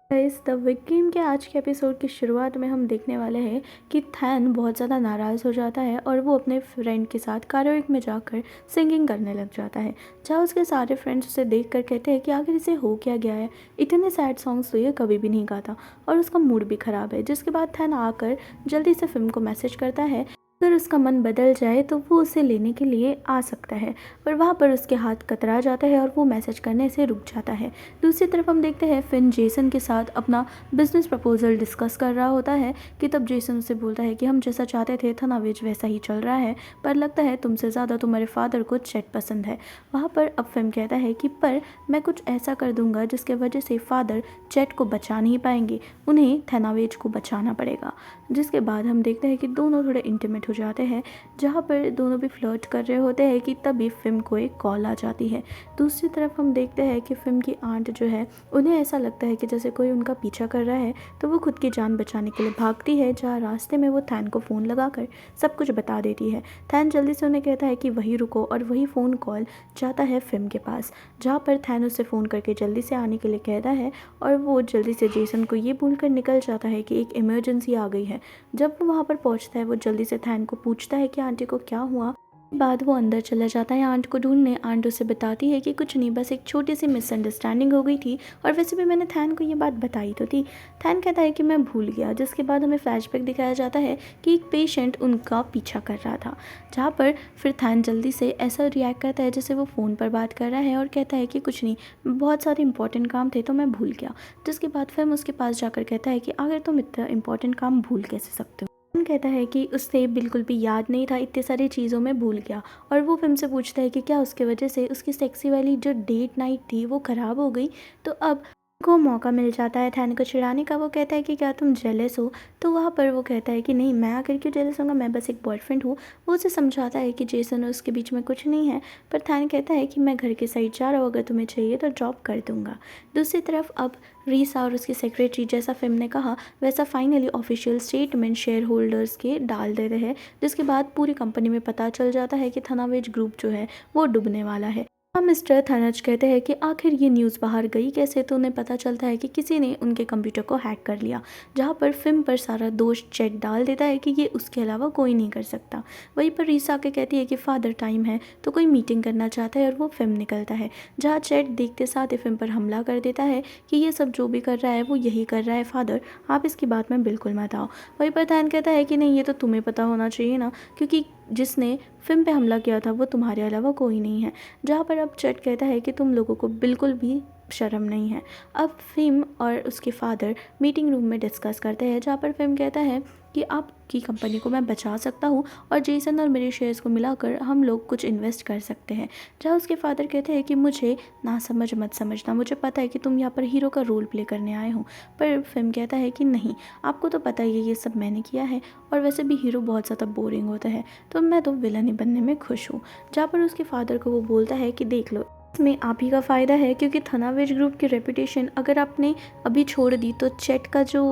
Guys the Wick game के आज के एपिसोड की शुरुआत में हम देखने वाले हैं कि थैन बहुत ज़्यादा नाराज़ हो जाता है और वो अपने फ्रेंड के साथ कराओके में जाकर सिंगिंग करने लग जाता है। जहाँ उसके सारे फ्रेंड्स उसे देख कर कहते हैं कि आखिर इसे हो क्या गया है, इतने सैड सॉन्ग्स तो ये कभी भी नहीं गाता और उसका मूड भी ख़राब है। जिसके बाद थैन आकर जल्दी से फिल्म को मैसेज करता है अगर उसका मन बदल जाए तो वो उसे लेने के लिए आ सकता है। पर वहाँ पर उसके हाथ कतरा जाता है और वो मैसेज करने से रुक जाता है। दूसरी तरफ हम देखते हैं फिन जेसन के साथ अपना बिजनेस प्रपोजल डिस्कस कर रहा होता है कि तब जेसन उसे बोलता है कि हम जैसा चाहते थे थनावेज वैसा ही चल रहा है, पर लगता है तुमसे ज़्यादा तुम्हारे फादर को चैट पसंद है। वहाँ पर अब फिन कहता है कि पर मैं कुछ ऐसा कर दूंगा जिसके वजह से फादर चैट को बचा नहीं पाएंगे, उन्हें थनावेज को बचाना पड़ेगा। जिसके बाद हम देखते हैं कि दोनों थोड़े इंटीमेट हो जाते हैं, जहाँ पर दोनों भी फ्लर्ट कर रहे होते हैं कि तभी फिल्म को एक कॉल आ जाती है। दूसरी तरफ हम देखते हैं कि फिल्म की आंट जो है उन्हें ऐसा लगता है कि जैसे कोई उनका पीछा कर रहा है, तो वो खुद की जान बचाने के लिए भागती है, जहाँ रास्ते में वो थैन को फ़ोन लगाकर सब कुछ बता देती है। थैन जल्दी से उन्हें कहता है कि वही रुको और वही फ़ोन कॉल जाता है फिल्म के पास, जहाँ पर थैन उसे फ़ोन करके जल्दी से आने के लिए कहता है और वो जल्दी से जेसन को ये बोलकर निकल जाता है कि एक इमरजेंसी आ गई है। जब वो वहाँ पर पहुँचता है वो जल्दी से थैन को पूछता है कि आंटी को क्या हुआ। बाद वो अंदर चला जाता है आंट को ढूंढने। आंट उसे बताती है कि कुछ नहीं, बस एक छोटी सी मिसअंडरस्टैंडिंग हो गई थी और वैसे भी मैंने थैन को ये बात बताई तो थी। थैन कहता है कि मैं भूल गया। जिसके बाद हमें फ्लैशबैक दिखाया जाता है कि एक पेशेंट उनका पीछा कर रहा था, जहाँ पर फिर थैन जल्दी से ऐसा रिएक्ट करता है जैसे वो फ़ोन पर बात कर रहा है और कहता है कि कुछ नहीं, बहुत सारे इंपॉर्टेंट काम थे तो मैं भूल गया। जिसके बाद फिर उसके पास जाकर कहता है कि अगर तुम इतना इंपॉर्टेंट काम भूल कैसे सकते हो। कहता है कि उसे बिल्कुल भी याद नहीं था, इतनी सारी चीज़ों में भूल गया। और वो फिल्म से पूछता है कि क्या उसके वजह से उसकी सेक्सी वाली जो डेट नाइट थी वो ख़राब हो गई। तो अब को मौका मिल जाता है थैन को चिढ़ाने का। वो कहता है कि क्या तुम जेलस हो। तो वहाँ पर वो कहता है कि नहीं, मैं आकर क्यों जेलस होऊंगा, मैं बस एक बॉयफ्रेंड हूँ। वो उसे समझाता है कि जेसन और उसके बीच में कुछ नहीं है। पर थैन कहता है कि मैं घर के साइड जा रहा हूँ, अगर तुम्हें चाहिए तो ड्रॉप कर दूंगा। दूसरी तरफ अब रीसा और उसकी सेक्रेटरी, जैसा फिल्म ने कहा वैसा finally official statement share holders के डाल देते हैं। जिसके बाद पूरी कंपनी में पता चल जाता है कि थनावेज ग्रुप जो है वो डूबने वाला है। मिस्टर थनज कहते हैं कि आखिर ये न्यूज़ बाहर गई कैसे। तो उन्हें पता चलता है कि किसी ने उनके कंप्यूटर को हैक कर लिया, जहाँ पर फिल्म पर सारा दोष चैट डाल देता है कि ये उसके अलावा कोई नहीं कर सकता। वहीं पर रीसा आके कहती है कि फादर टाइम है तो कोई मीटिंग करना चाहता है और वो फिल्म निकलता है, जहाँ चैट देखते साथ ही फिल्म पर हमला कर देता है कि ये सब जो भी कर रहा है वो यही कर रहा है फादर, आप इसकी बात में बिल्कुल मत आओ। वहीं पर थैन कहता है कि नहीं, ये तो तुम्हें पता होना चाहिए ना, क्योंकि जिसने फिल्म पे हमला किया था वो तुम्हारे अलावा कोई नहीं है। जहाँ पर अब चैट कहता है कि तुम लोगों को बिल्कुल भी शर्म नहीं है। अब फिल्म और उसके फादर मीटिंग रूम में डिस्कस करते हैं, जहाँ पर फिल्म कहता है कि आपकी कंपनी को मैं बचा सकता हूँ और जेसन और मेरे शेयर्स को मिलाकर हम लोग कुछ इन्वेस्ट कर सकते हैं। जहाँ उसके फादर कहते हैं कि मुझे ना समझ मत समझना, मुझे पता है कि तुम यहाँ पर हीरो का रोल प्ले करने आए हो। पर फिल्म कहता है कि नहीं, आपको तो पता ही है ये सब मैंने किया है और वैसे भी हीरो बहुत ज़्यादा बोरिंग होता है, तो मैं तो विलन ही बनने में खुश हूँ। जहाँ पर उसके फादर को वो बोलता है कि देख लो, इसमें आप ही का फ़ायदा है, क्योंकि थनावेज ग्रुप की रेपुटेशन अगर आपने अभी छोड़ दी तो चैट का जो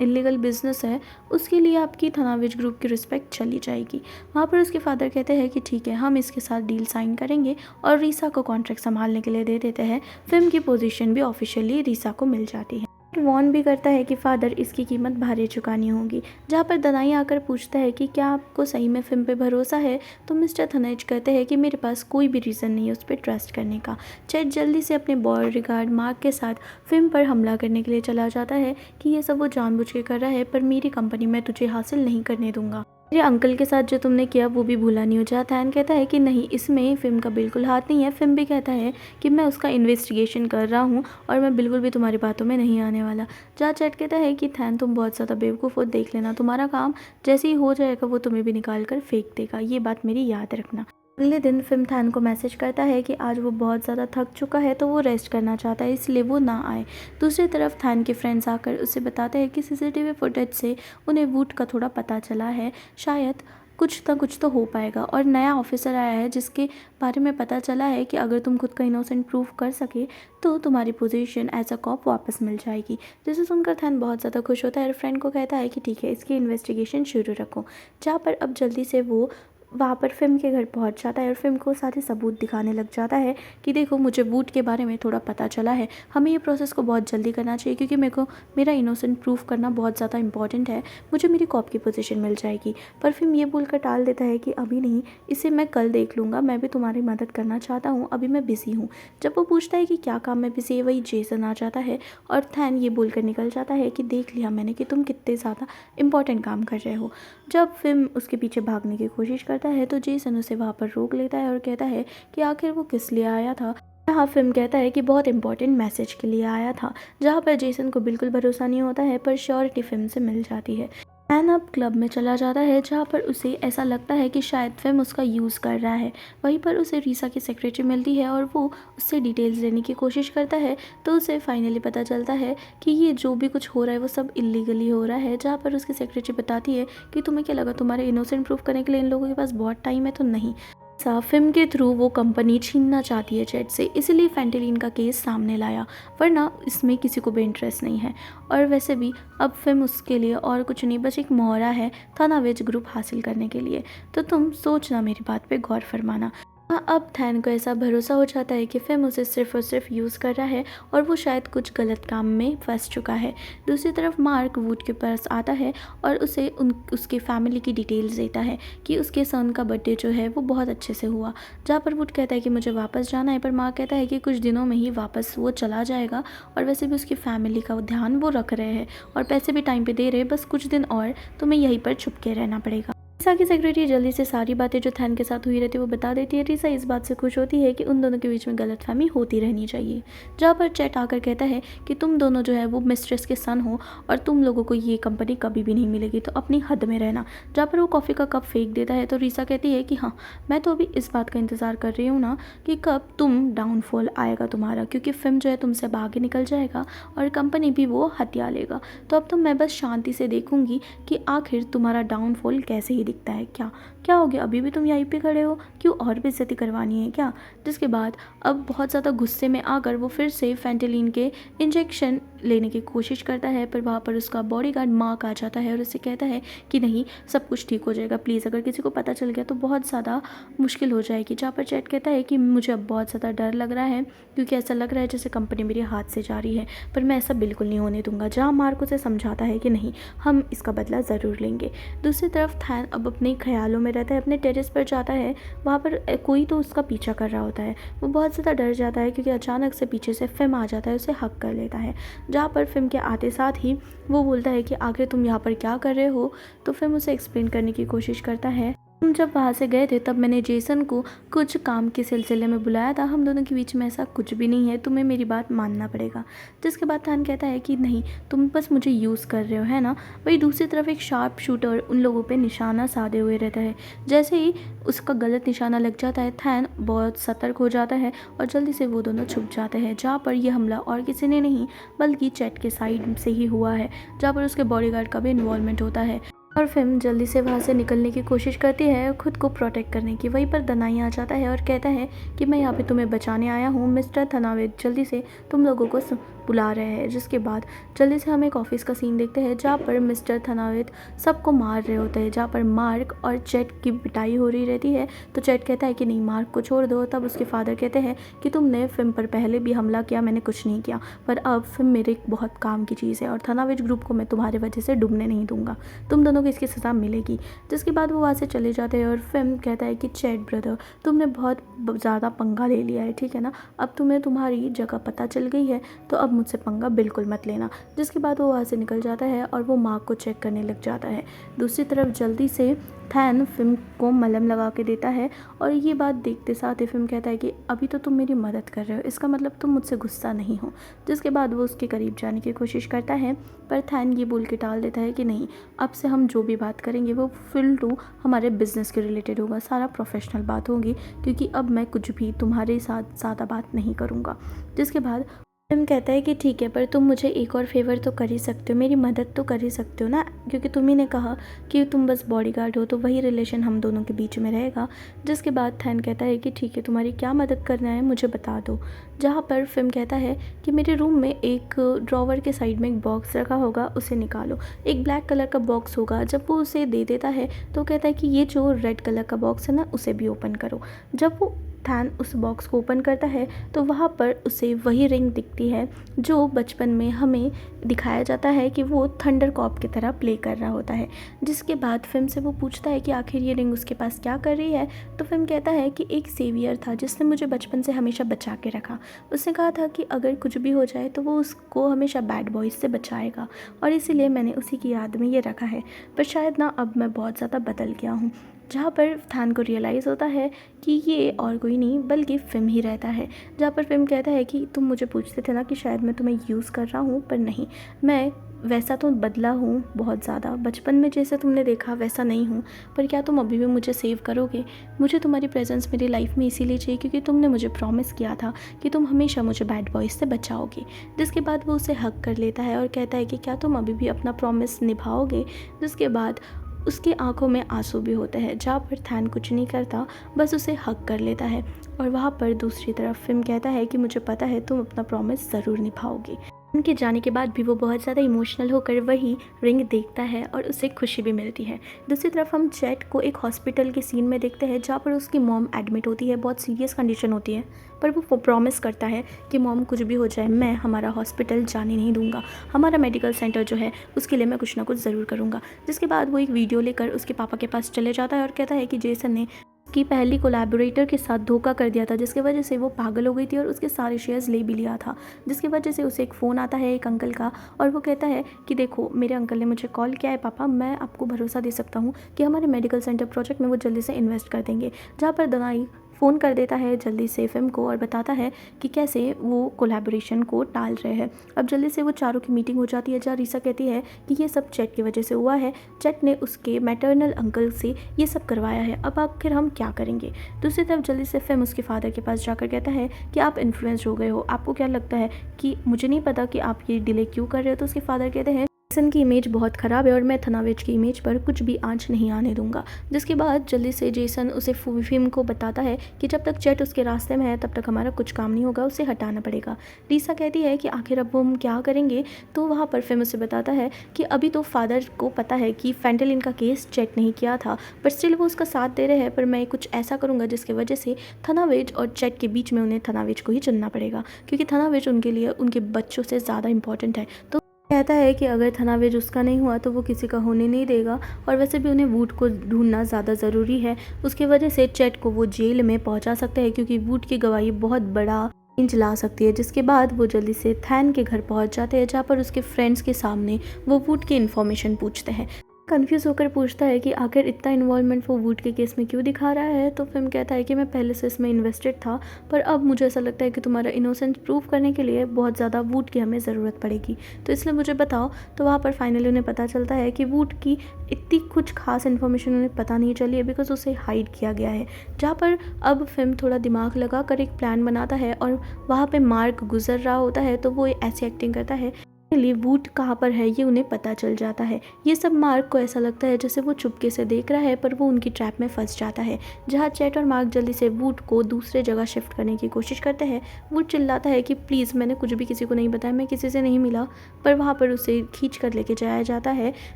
इलीगल बिजनेस है उसके लिए आपकी थनावेज ग्रुप की रिस्पेक्ट चली जाएगी। वहाँ पर उसके फादर कहते हैं कि ठीक है, हम इसके साथ डील साइन करेंगे और रीसा को कॉन्ट्रैक्ट संभालने के लिए दे देते हैं। फिल्म की पोजीशन भी ऑफिशियली रीसा को मिल जाती है। वॉर्न भी करता है कि फादर इसकी कीमत भारी चुकानी होगी। जहाँ पर दनाई आकर पूछता है कि क्या आपको सही में फिल्म पे भरोसा है। तो मिस्टर थनेज कहते हैं कि मेरे पास कोई भी रीज़न नहीं है उस पर ट्रस्ट करने का। चैट जल्दी से अपने बॉय रिगार्ड मार्क के साथ फिल्म पर हमला करने के लिए चला जाता है कि ये सब वो जानबूझ के कर रहा है, पर मेरी कंपनी मैं तुझे हासिल नहीं करने दूंगा। मेरे अंकल के साथ जो तुमने किया वो भी भूला नहीं हो। जा थैन कहता है कि नहीं, इसमें फिल्म का बिल्कुल हाथ नहीं है। फिल्म भी कहता है कि मैं उसका इन्वेस्टिगेशन कर रहा हूँ और मैं बिल्कुल भी तुम्हारी बातों में नहीं आने वाला। जा चैट कहता है कि थैन तुम बहुत ज़्यादा बेवकूफ़ हो, देख लेना तुम्हारा काम जैसे ही हो जाएगा वो तुम्हें भी निकाल कर फेंक देगा, ये बात मेरी याद रखना। अगले दिन फिल्म थैन को मैसेज करता है कि आज वो बहुत ज़्यादा थक चुका है तो वो रेस्ट करना चाहता है, इसलिए वो ना आए। दूसरी तरफ थैन के फ्रेंड्स आकर उसे बताते हैं कि सीसीटीवी फुटेज से उन्हें वुड का थोड़ा पता चला है, शायद कुछ ना कुछ तो हो पाएगा। और नया ऑफिसर आया है जिसके बारे में पता चला है कि अगर तुम खुद का इनोसेंट प्रूव कर सके तो तुम्हारी पोजीशन एज अ कॉप वापस मिल जाएगी। जिसे सुनकर थैन बहुत ज़्यादा खुश होता है और फ्रेंड को कहता है कि ठीक है, इसकी इन्वेस्टिगेशन शुरू रखो। जहाँ पर अब जल्दी से वो वहाँ पर फ़िम के घर पहुँच जाता है और फ़िम को सारे सबूत दिखाने लग जाता है कि देखो मुझे वुड के बारे में थोड़ा पता चला है, हमें ये प्रोसेस को बहुत जल्दी करना चाहिए क्योंकि मेरे को मेरा इनोसेंट प्रूफ करना बहुत ज़्यादा इंपॉर्टेंट है, मुझे मेरी कॉप की पोजीशन मिल जाएगी। पर फ़िम ये बोलकर टाल देता है कि अभी नहीं, इसे मैं कल देख लूँगा, मैं भी तुम्हारी मदद करना चाहता हूँ, अभी मैं बिज़ी हूँ। जब वो पूछता है कि क्या काम में बिज़ी है, वही जेसन आ जाता है और थैन ये बोलकर निकल जाता है कि देख लिया मैंने कि तुम कितने ज़्यादा इंपॉर्टेंट काम कर रहे हो। जब फ़िम उसके पीछे भागने की कोशिश करता है तो जेसन उसे वहाँ पर रोक लेता है और कहता है कि आखिर वो किस लिए आया था। जहाँ फ़िम कहता है कि बहुत इंपॉर्टेंट मैसेज के लिए आया था, जहाँ पर जेसन को बिल्कुल भरोसा नहीं होता है पर श्योरिटी फ़िम से मिल जाती है। एन अब क्लब में चला जाता है जहाँ पर उसे ऐसा लगता है कि शायद फ़िम उसका यूज़ कर रहा है। वहीं पर उसे रीसा की सेक्रेटरी मिलती है और वो उससे डिटेल्स लेने की कोशिश करता है तो उसे फाइनली पता चलता है कि ये जो भी कुछ हो रहा है वो सब इलीगली हो रहा है। जहाँ पर उसकी सेक्रेटरी बताती है कि तुम्हें क्या लगा तुम्हारे इनोसेंट प्रूफ करने के लिए इन लोगों के पास बहुत टाइम है, तो नहीं, फ़िम के थ्रू वो कंपनी छीनना चाहती है चैट से, इसीलिए फैंटेलिन का केस सामने लाया, वरना इसमें किसी को भी इंटरेस्ट नहीं है। और वैसे भी अब फ़िम उसके लिए और कुछ नहीं बस एक मोहरा है थानावेज ग्रुप हासिल करने के लिए। तो तुम सोचना, मेरी बात पे गौर फरमाना। हाँ, अब थैन को ऐसा भरोसा हो जाता है कि फ़िम उसे सिर्फ़ और सिर्फ यूज़ कर रहा है और वो शायद कुछ गलत काम में फंस चुका है। दूसरी तरफ मार्क वुड के पास आता है और उसे उसके फैमिली की डिटेल्स देता है कि उसके सन का बर्थडे जो है वो बहुत अच्छे से हुआ। जहाँ पर वुड कहता है कि मुझे वापस जाना है, पर मार्क कहता है कि कुछ दिनों में ही वापस वो चला जाएगा और वैसे भी उसकी फैमिली का ध्यान वो रख रहे हैं और पैसे भी टाइम पे दे रहे हैं, बस कुछ दिन और तुम्हें यहीं पर छुप के रहना पड़ेगा। रीसा की सेक्रेटरी जल्दी से सारी बातें जो थैन के साथ हुई रहती है वो बता देती है। रीसा इस बात से खुश होती है कि उन दोनों के बीच में गलतफहमी होती रहनी चाहिए। जहाँ पर चैट आकर कहता है कि तुम दोनों जो है वो मिस्ट्रेस के सन हो और तुम लोगों को ये कंपनी कभी भी नहीं मिलेगी, तो अपनी हद में रहना। जहाँ पर वो कॉफ़ी का कप फेंक देता है तो रीसा कहती है कि हाँ, मैं तो अभी इस बात का इंतज़ार कर रही हूँ ना कि कब तुम डाउनफॉल आएगा तुम्हारा, क्योंकि फ़िल्म जो है तुमसे अब आगे निकल जाएगा और कंपनी भी वो हत्या लेगा। तो अब तो मैं बस शांति से देखूंगी कि आखिर तुम्हारा डाउनफॉल कैसे ही दिखता है। क्या क्या हो गया, अभी भी तुम यहीं पे खड़े हो, क्यों और बेइज्जती करवानी है क्या? जिसके बाद अब बहुत ज़्यादा गुस्से में आकर वो फिर से फैंटेलिन के इंजेक्शन लेने की कोशिश करता है, पर वहाँ पर उसका बॉडीगार्ड मार्क आ जाता है और उसे कहता है कि नहीं, सब कुछ ठीक हो जाएगा, प्लीज़, अगर किसी को पता चल गया तो बहुत ज़्यादा मुश्किल हो जाएगी। जहाँ पर चैट कहता है कि मुझे अब बहुत ज़्यादा डर लग रहा है क्योंकि ऐसा लग रहा है जैसे कंपनी मेरे हाथ से जा रही है, पर मैं ऐसा बिल्कुल नहीं होने दूंगा। जहाँ मार्क उसे समझाता है कि नहीं, हम इसका बदला ज़रूर लेंगे। दूसरी तरफ थैन अब अपने ख्यालों में रहता है, अपने टेरेस पर जाता है, वहाँ पर कोई तो उसका पीछा कर रहा होता है। वो बहुत ज़्यादा डर जाता है क्योंकि अचानक से पीछे से फ़िम आ जाता है, उसे हक कर लेता है। जहाँ पर फ़िम के आते साथ ही वो बोलता है कि आखिर तुम यहाँ पर क्या कर रहे हो? तो फ़िम उसे एक्सप्लेन करने की कोशिश करता है। तुम जब वहाँ से गए थे तब मैंने जेसन को कुछ काम के सिलसिले में बुलाया था, हम दोनों के बीच में ऐसा कुछ भी नहीं है, तुम्हें मेरी बात मानना पड़ेगा। जिसके बाद थान कहता है कि नहीं, तुम बस मुझे यूज़ कर रहे हो, है ना? वही दूसरी तरफ एक शार्प शूटर उन लोगों पे निशाना साधे हुए रहता है। जैसे ही उसका गलत निशाना लग जाता है, थैन बहुत सतर्क हो जाता है और जल्दी से वो दोनों छुप जाते हैं। जहाँ पर यह हमला और किसी ने नहीं बल्कि चैट के साइड से ही हुआ है, जहाँ पर उसके बॉडीगार्ड का भी इन्वॉल्वमेंट होता है और फ़िल्म जल्दी से वहाँ से निकलने की कोशिश करती है खुद को प्रोटेक्ट करने की। वहीं पर दनाई आ जाता है और कहता है कि मैं यहाँ पे तुम्हें बचाने आया हूँ, मिस्टर थनावेद जल्दी से तुम लोगों को बुला रहे हैं। जिसके बाद जल्दी से हम एक ऑफिस का सीन देखते हैं जहाँ पर मिस्टर थनावेद सबको मार रहे होते हैं, जहाँ पर मार्क और चैट की पिटाई हो रही रहती है। तो चैट कहता है कि नहीं, मार्क को छोड़ दो। तब उसके फादर कहते हैं कि तुमने फ़िल्म पर पहले भी हमला किया, मैंने कुछ नहीं किया, पर अब फ़िल्म मेरे बहुत काम की चीज़ है और थनावेज ग्रुप को मैं तुम्हारे वजह से डूबने नहीं दूंगा, तुम दोनों को इसकी सज़ा मिलेगी। जिसके बाद वो वहाँ से चले जाते हैं और फ़िल्म कहता है कि चैट ब्रदर, तुमने बहुत ज़्यादा पंगा ले लिया है, ठीक है ना? अब तुम्हें तुम्हारी जगह पता चल गई है, तो अब मुझसे पंगा बिल्कुल मत लेना। जिसके बाद वो वहाँ से निकल जाता है और वो मार्क को चेक करने लग जाता है। दूसरी तरफ जल्दी से थैन फ़िल्म को मलहम लगा के देता है और ये बात देखते साथ ही फ़िल्म कहता है कि अभी तो तुम मेरी मदद कर रहे हो, इसका मतलब तुम मुझसे गुस्सा नहीं हो। जिसके बाद वो उसके करीब जाने की कोशिश करता है, पर थैन ये बोल के टाल देता है कि नहीं, अब से हम जो भी बात करेंगे वो फुल टू हमारे बिज़नेस के रिलेटेड होगा, सारा प्रोफेशनल बात होगी, क्योंकि अब मैं कुछ भी तुम्हारे साथ ज़्यादा बात नहीं करूँगा। जिसके बाद टिम कहता है कि ठीक है, पर तुम मुझे एक और फेवर तो कर ही सकते हो, मेरी मदद तो कर ही सकते हो ना, क्योंकि तुम ही ने कहा कि तुम बस बॉडीगार्ड हो, तो वही रिलेशन हम दोनों के बीच में रहेगा। जिसके बाद थैन कहता है कि ठीक है, तुम्हारी क्या मदद करना है मुझे बता दो। जहाँ पर फिल्म कहता है कि मेरे रूम में एक ड्रॉवर के साइड में एक बॉक्स रखा होगा, उसे निकालो। एक ब्लैक कलर का बॉक्स होगा। जब वो उसे दे देता है तो कहता है कि ये जो रेड कलर का बॉक्स है ना, उसे भी ओपन करो। जब वो थैन उस बॉक्स को ओपन करता है तो वहाँ पर उसे वही रिंग दिखती है जो बचपन में हमें दिखाया जाता है कि वो थंडर कॉप की तरह प्ले कर रहा होता है। जिसके बाद फिल्म से वो पूछता है कि आखिर ये रिंग उसके पास क्या कर रही है। तो फिल्म कहता है कि एक सेवियर था जिसने मुझे बचपन से हमेशा बचा के रखा। उसने कहा था कि अगर कुछ भी हो जाए तो वो उसको हमेशा बैड बॉयज़ से बचाएगा, और इसीलिए मैंने उसी की याद में ये रखा है। पर शायद ना अब मैं बहुत ज़्यादा बदल गया हूँ। जहाँ पर थैन को रियलाइज़ होता है कि ये और कोई नहीं बल्कि फ़िम ही रहता है। जहाँ पर फ़िम कहता है कि तुम मुझे पूछते थे ना कि शायद मैं तुम्हें यूज़ कर रहा हूँ, पर नहीं, मैं वैसा तो बदला हूँ बहुत ज़्यादा। बचपन में जैसे तुमने देखा वैसा नहीं हूँ। पर क्या तुम अभी भी मुझे सेव करोगे? मुझे तुम्हारी प्रेजेंस मेरी लाइफ में इसीलिए चाहिए क्योंकि तुमने मुझे प्रॉमिस किया था कि तुम हमेशा मुझे बैड बॉयज़ से बचाओगे। जिसके बाद वो उसे हक कर लेता है और कहता है कि क्या तुम अभी भी अपना प्रॉमिस निभाओगे? जिसके बाद उसकी आंखों में आंसू भी होते हैं। जहाँ पर थैन कुछ नहीं करता, बस उसे हक कर लेता है। और वहाँ पर दूसरी तरफ फिल्म कहता है कि मुझे पता है तुम अपना प्रॉमिस ज़रूर निभाओगे। उनके जाने के बाद भी वो बहुत ज़्यादा इमोशनल होकर वही रिंग देखता है और उसे खुशी भी मिलती है। दूसरी तरफ हम चैट को एक हॉस्पिटल के सीन में देखते हैं जहाँ पर उसकी मॉम एडमिट होती है, बहुत सीरियस कंडीशन होती है। पर वो प्रॉमिस करता है कि मॉम कुछ भी हो जाए मैं हमारा हॉस्पिटल जाने नहीं दूंगा, हमारा मेडिकल सेंटर जो है उसके लिए मैं कुछ ना कुछ ज़रूर करूँगा। जिसके बाद वो एक वीडियो लेकर उसके पापा के पास चले जाता है और कहता है कि जेसन ने की पहली कोलैबोरेटर के साथ धोखा कर दिया था, जिसकी वजह से वो पागल हो गई थी और उसके सारे शेयर्स ले भी लिया था। जिसकी वजह से उसे एक फ़ोन आता है एक अंकल का, और वो कहता है कि देखो मेरे अंकल ने मुझे कॉल किया है पापा, मैं आपको भरोसा दे सकता हूँ कि हमारे मेडिकल सेंटर प्रोजेक्ट में वो जल्दी से इन्वेस्ट कर देंगे। जहाँ पर दनाई फ़ोन कर देता है जल्दी से फिल्म को और बताता है कि कैसे वो कोलैबोरेशन को टाल रहे हैं। अब जल्दी से वो चारों की मीटिंग हो जाती है जहाँ रीसा कहती है कि ये सब चैट की वजह से हुआ है, चैट ने उसके मैटरनल अंकल से ये सब करवाया है, अब आखिर हम क्या करेंगे। दूसरी तरफ जल्दी से फिल्म उसके फादर के पास जाकर कहता है कि आप इन्फ्लुएंस हो गए हो, आपको क्या लगता है कि मुझे नहीं पता कि आप ये डिले क्यों कर रहे हो। तो उसके फादर कहते हैं जेसन की इमेज बहुत ख़राब है और मैं थनावेज की इमेज पर कुछ भी आंच नहीं आने दूंगा। जिसके बाद जल्दी से जेसन उसे फिल्म को बताता है कि जब तक चैट उसके रास्ते में है तब तक हमारा कुछ काम नहीं होगा, उसे हटाना पड़ेगा। रीसा कहती है कि आखिर अब हम क्या करेंगे। तो वहाँ पर फिल्म उसे बताता है कि अभी तो फादर को पता है कि फेंटेलिन का केस चेक नहीं किया था, पर स्टिल वो उसका साथ दे रहे हैं। पर मैं कुछ ऐसा करूँगा जिसकी वजह से थनावेज और चैट के बीच में उन्हें थनावेज को ही चुनना पड़ेगा, क्योंकि थनावेज उनके लिए उनके बच्चों से ज़्यादा इंपॉर्टेंट है। तो कहता है कि अगर थनावेज उसका नहीं हुआ तो वो किसी का होने नहीं देगा, और वैसे भी उन्हें वुड को ढूंढना ज़्यादा ज़रूरी है। उसकी वजह से चैट को वो जेल में पहुंचा सकते हैं क्योंकि वुड की गवाही बहुत बड़ा चेंज ला सकती है। जिसके बाद वो जल्दी से थैन के घर पहुंच जाते हैं जहाँ पर उसके फ्रेंड्स के सामने वो वुड की इन्फॉर्मेशन पूछते हैं। कंफ्यूज होकर पूछता है कि आखिर इतना इन्वॉल्वमेंट वो वुड के केस में क्यों दिखा रहा है। तो फिल्म कहता है कि मैं पहले से इसमें इन्वेस्टेड था, पर अब मुझे ऐसा लगता है कि तुम्हारा इनोसेंस प्रूव करने के लिए बहुत ज़्यादा वुड की हमें ज़रूरत पड़ेगी, तो इसलिए मुझे बताओ। तो वहाँ पर फाइनली उन्हें पता चलता है कि वुड की इतनी कुछ खास इन्फॉर्मेशन उन्हें पता नहीं चली है बिकॉज उसे हाइड किया गया है। जहाँ पर अब फिल्म थोड़ा दिमाग लगा कर एक प्लान बनाता है और वहाँ पर मार्क गुजर रहा होता है, तो वो ऐसी एक्टिंग करता है वुड कहाँ पर है ये उन्हें पता चल जाता है। ये सब मार्क को ऐसा लगता है जैसे वो चुपके से देख रहा है, पर वो उनकी ट्रैप में फंस जाता है। जहाँ चैट और मार्क जल्दी से वुड को दूसरे जगह शिफ्ट करने की कोशिश करते हैं। वुड चिल्लाता है कि प्लीज़ मैंने कुछ भी किसी को नहीं बताया, मैं किसी से नहीं मिला। पर वहाँ पर उसे खींच कर लेके जाया जाता है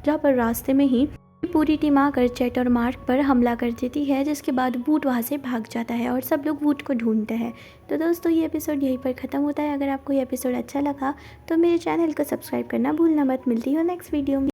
जहाँ पर रास्ते में ही पूरी टीम आकर चैट और मार्क पर हमला कर देती है। जिसके बाद वुड वहाँ से भाग जाता है और सब लोग वुड को ढूंढते हैं। तो दोस्तों ये एपिसोड यहीं पर ख़त्म होता है। अगर आपको ये एपिसोड अच्छा लगा तो मेरे चैनल को सब्सक्राइब करना भूलना मत। मिलती हो नेक्स्ट वीडियो में।